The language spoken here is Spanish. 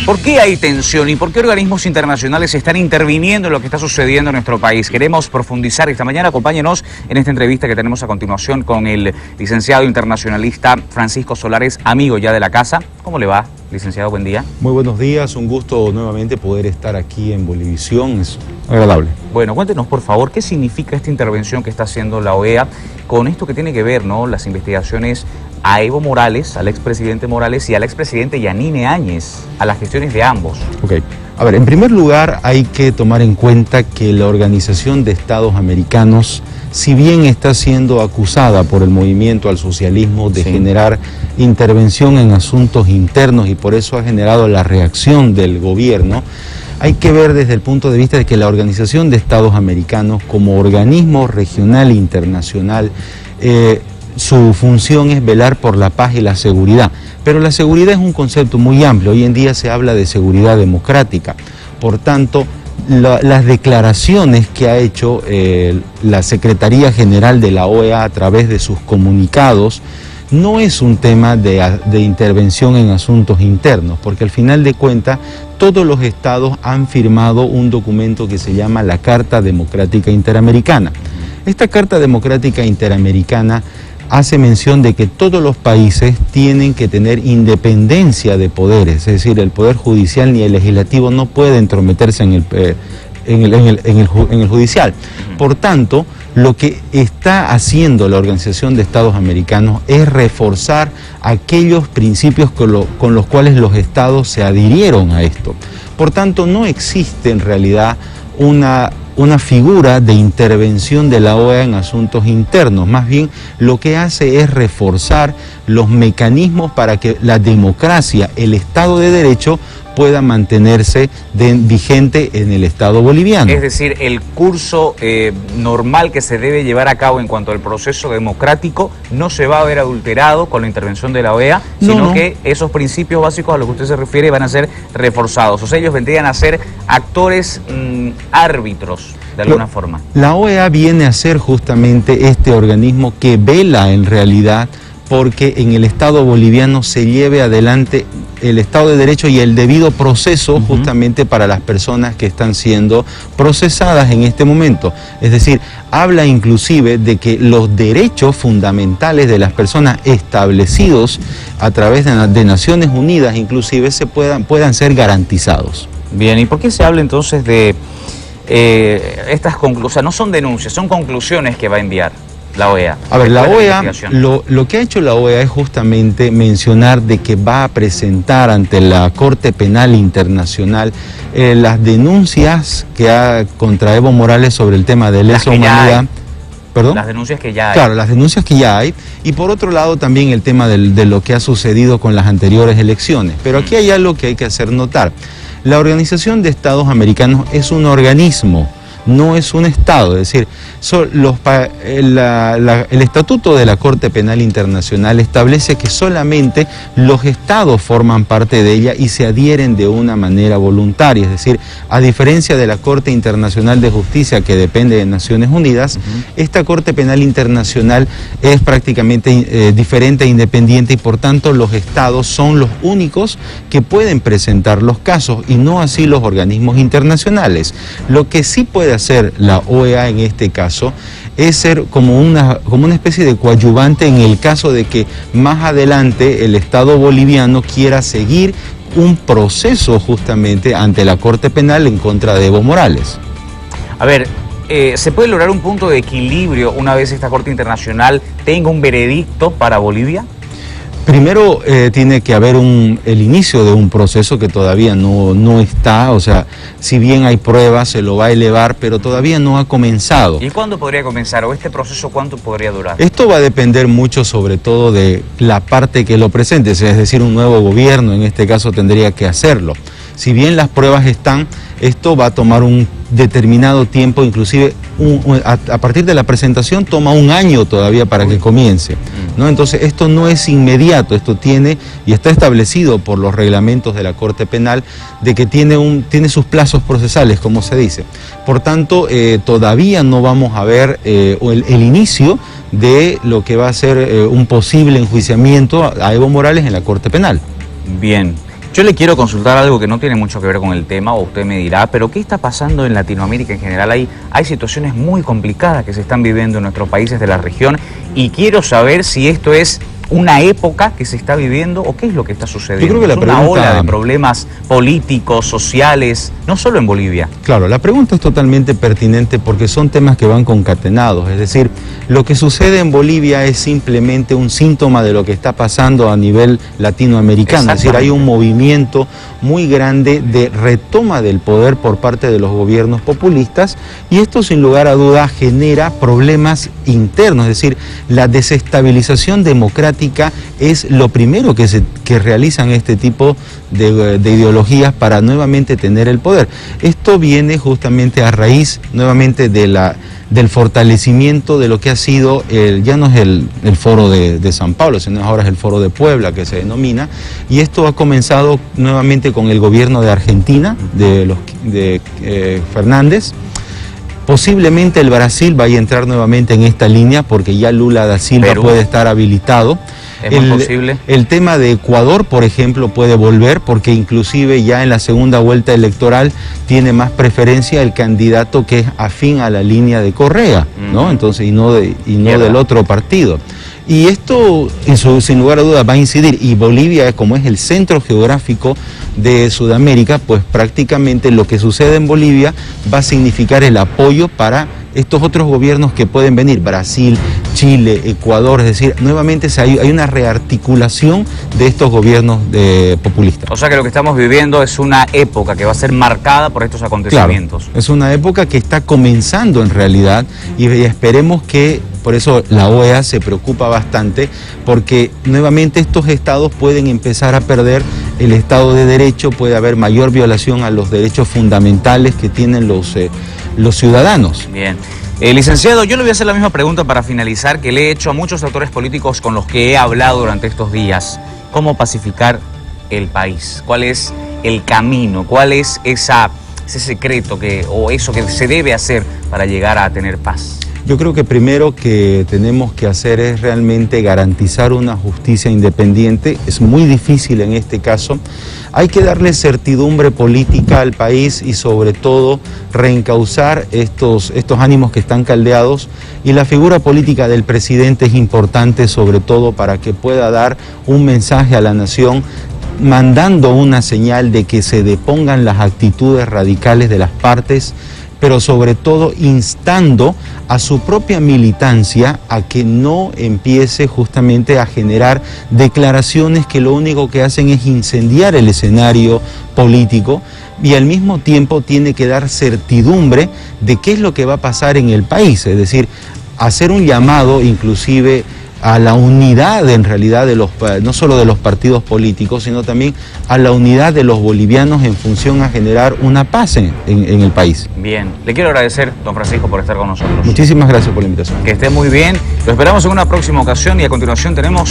¿Por qué hay tensión y por qué organismos internacionales están interviniendo en lo que está sucediendo en nuestro país? Queremos profundizar esta mañana. Acompáñenos en esta entrevista que tenemos a continuación con el licenciado internacionalista Francisco Solares, amigo ya de la casa. ¿Cómo le va, licenciado? Buen día. Muy buenos días, un gusto nuevamente poder estar aquí en Bolivisión, es agradable. Bueno, cuéntenos por favor, ¿qué significa esta intervención que está haciendo la OEA con esto que tiene que ver, ¿no?, las investigaciones a Evo Morales, al expresidente Morales y al expresidente Yanine Áñez, a las gestiones de ambos? Ok, a ver, en primer lugar hay que tomar en cuenta que la Organización de Estados Americanos, si bien está siendo acusada por el movimiento al socialismo de generar intervención en asuntos internos y por eso ha generado la reacción del gobierno, hay que ver desde el punto de vista de que la Organización de Estados Americanos, como organismo regional e internacional, su función es velar por la paz y la seguridad. Pero la seguridad es un concepto muy amplio. Hoy en día se habla de seguridad democrática. Por tanto, las declaraciones que ha hecho la Secretaría General de la OEA a través de sus comunicados no es un tema de intervención en asuntos internos, porque al final de cuentas todos los estados han firmado un documento que se llama la Carta Democrática Interamericana. Esta Carta Democrática Interamericana hace mención de que todos los países tienen que tener independencia de poderes, es decir, el Poder Judicial ni el Legislativo no puede entrometerse en el judicial. Por tanto, lo que está haciendo la Organización de Estados Americanos es reforzar aquellos principios con los cuales los estados se adhirieron a esto. Por tanto, no existe en realidad una figura de intervención de la OEA en asuntos internos. Más bien, lo que hace es reforzar los mecanismos para que la democracia, el Estado de Derecho, pueda mantenerse vigente en el Estado boliviano. Es decir, el curso normal que se debe llevar a cabo en cuanto al proceso democrático no se va a ver adulterado con la intervención de la OEA, sino que esos principios básicos a los que usted se refiere van a ser reforzados. O sea, ellos vendrían a ser actores árbitros, de alguna forma. La OEA viene a ser justamente este organismo que vela en realidad porque en el Estado boliviano se lleve adelante el Estado de Derecho y el debido proceso justamente para las personas que están siendo procesadas en este momento. Es decir, habla inclusive de que los derechos fundamentales de las personas establecidos a través de Naciones Unidas inclusive puedan ser garantizados. Bien, ¿y por qué se habla entonces de estas conclusiones? O sea, no son denuncias, son conclusiones que va a enviar la OEA. A ver, la OEA, lo que ha hecho la OEA es justamente mencionar de que va a presentar ante la Corte Penal Internacional las denuncias que ha contra Evo Morales sobre el tema de lesa humanidad. ¿Perdón? Las denuncias que ya hay. Claro, las denuncias que ya hay. Y por otro lado también el tema de lo que ha sucedido con las anteriores elecciones. Pero aquí hay algo que hay que hacer notar. La Organización de Estados Americanos es un organismo, no es un Estado, es decir, el Estatuto de la Corte Penal Internacional establece que solamente los Estados forman parte de ella y se adhieren de una manera voluntaria, es decir, a diferencia de la Corte Internacional de Justicia que depende de Naciones Unidas, esta Corte Penal Internacional es prácticamente diferente e independiente y por tanto los Estados son los únicos que pueden presentar los casos y no así los organismos internacionales. Lo que sí puede hacer la OEA en este caso es ser como una especie de coadyuvante en el caso de que más adelante el Estado boliviano quiera seguir un proceso justamente ante la Corte Penal en contra de Evo Morales. A ver, ¿se puede lograr un punto de equilibrio una vez esta Corte Internacional tenga un veredicto para Bolivia? Primero tiene que haber el inicio de un proceso que todavía no está, o sea, si bien hay pruebas, se lo va a elevar, pero todavía no ha comenzado. ¿Y cuándo podría comenzar? ¿O este proceso cuánto podría durar? Esto va a depender mucho sobre todo de la parte que lo presente, es decir, un nuevo gobierno en este caso tendría que hacerlo. Si bien las pruebas están, esto va a tomar un determinado tiempo, inclusive a partir de la presentación toma un año todavía para que comience, ¿no? Entonces esto no es inmediato, esto tiene y está establecido por los reglamentos de la Corte Penal de que tiene sus plazos procesales, como se dice. Por tanto, todavía no vamos a ver el inicio de lo que va a ser un posible enjuiciamiento a Evo Morales en la Corte Penal. Bien. Yo le quiero consultar algo que no tiene mucho que ver con el tema, o usted me dirá, pero ¿qué está pasando en Latinoamérica en general? Hay situaciones muy complicadas que se están viviendo en nuestros países de la región y quiero saber si esto es una época que se está viviendo o qué es lo que está sucediendo. Yo creo que es una ola de problemas políticos, sociales, no solo en Bolivia. Claro, la pregunta es totalmente pertinente porque son temas que van concatenados, es decir, lo que sucede en Bolivia es simplemente un síntoma de lo que está pasando a nivel latinoamericano, es decir, hay un movimiento muy grande de retoma del poder por parte de los gobiernos populistas y esto sin lugar a dudas genera problemas internos, es decir, la desestabilización democrática es lo primero que realizan este tipo de ideologías para nuevamente tener el poder. Esto viene justamente a raíz nuevamente del fortalecimiento de lo que ha sido, ya no es el foro de San Pablo, sino ahora es el foro de Puebla que se denomina, y esto ha comenzado nuevamente con el gobierno de Argentina, de Fernández. Posiblemente el Brasil vaya a entrar nuevamente en esta línea porque ya Lula da Silva Perú puede estar habilitado. Es muy posible. El tema de Ecuador, por ejemplo, puede volver porque inclusive ya en la segunda vuelta electoral tiene más preferencia el candidato que es afín a la línea de Correa, ¿no? Entonces, y no del otro partido. Y esto, sin lugar a dudas, va a incidir. Y Bolivia, como es el centro geográfico de Sudamérica, pues prácticamente lo que sucede en Bolivia va a significar el apoyo para estos otros gobiernos que pueden venir, Brasil, Chile, Ecuador, es decir, nuevamente hay una rearticulación de estos gobiernos populistas. O sea que lo que estamos viviendo es una época que va a ser marcada por estos acontecimientos. Claro, es una época que está comenzando en realidad y esperemos que, por eso la OEA se preocupa bastante, porque nuevamente estos estados pueden empezar a perder el Estado de Derecho, puede haber mayor violación a los derechos fundamentales que tienen los ciudadanos. Bien. Licenciado, yo le voy a hacer la misma pregunta para finalizar que le he hecho a muchos actores políticos con los que he hablado durante estos días. ¿Cómo pacificar el país? ¿Cuál es el camino? ¿Cuál es ese secreto o eso que se debe hacer para llegar a tener paz? Yo creo que primero que tenemos que hacer es realmente garantizar una justicia independiente. Es muy difícil en este caso. Hay que darle certidumbre política al país y sobre todo reencauzar estos ánimos que están caldeados, y la figura política del presidente es importante sobre todo para que pueda dar un mensaje a la nación mandando una señal de que se depongan las actitudes radicales de las partes, pero sobre todo instando a su propia militancia a que no empiece justamente a generar declaraciones que lo único que hacen es incendiar el escenario político, y al mismo tiempo tiene que dar certidumbre de qué es lo que va a pasar en el país, es decir, hacer un llamado inclusive a la unidad en realidad no solo de los partidos políticos, sino también a la unidad de los bolivianos en función a generar una paz en el país. Bien, le quiero agradecer, don Francisco, por estar con nosotros. Muchísimas gracias por la invitación. Que esté muy bien, lo esperamos en una próxima ocasión y a continuación tenemos